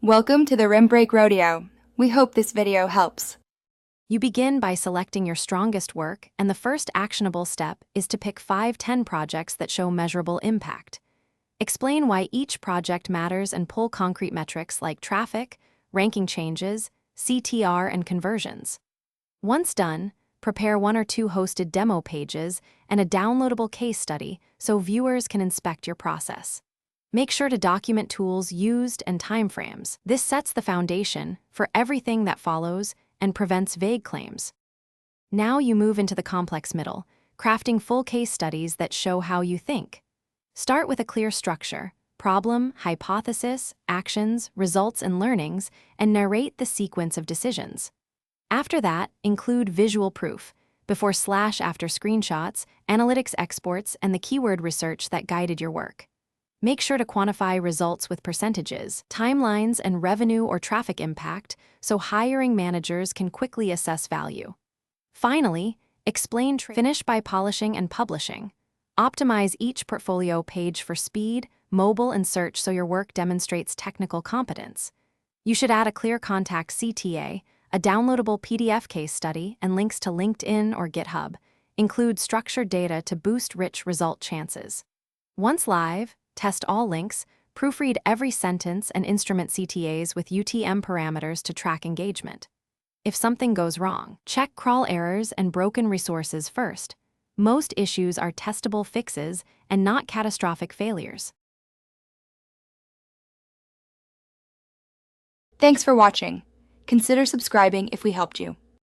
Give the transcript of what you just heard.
Welcome to the Rim Break Rodeo. We hope this video helps. You begin by selecting your strongest work, and the first actionable step is to pick 5-10 projects that show measurable impact. Explain why each project matters and pull concrete metrics like traffic, ranking changes, CTR, and conversions. Once done, prepare 1 or 2 hosted demo pages and a downloadable case study so viewers can inspect your process. Make sure to document tools used and timeframes. This sets the foundation for everything that follows and prevents vague claims. Now you move into the complex middle, crafting full case studies that show how you think. Start with a clear structure: problem, hypothesis, actions, results, and learnings, and narrate the sequence of decisions. After that, include visual proof, before/after screenshots, analytics exports, and the keyword research that guided your work. Make sure to quantify results with percentages, timelines, and revenue or traffic impact so hiring managers can quickly assess value. Finally, finish by polishing and publishing. Optimize each portfolio page for speed, mobile, and search so your work demonstrates technical competence. You should add a clear contact CTA, a downloadable PDF case study, and links to LinkedIn or GitHub. Include structured data to boost rich result chances. Once live, test all links, proofread every sentence, and instrument CTAs with UTM parameters to track engagement. If something goes wrong, check crawl errors and broken resources first. Most issues are testable fixes and not catastrophic failures. Thanks for watching. Consider subscribing if we helped you.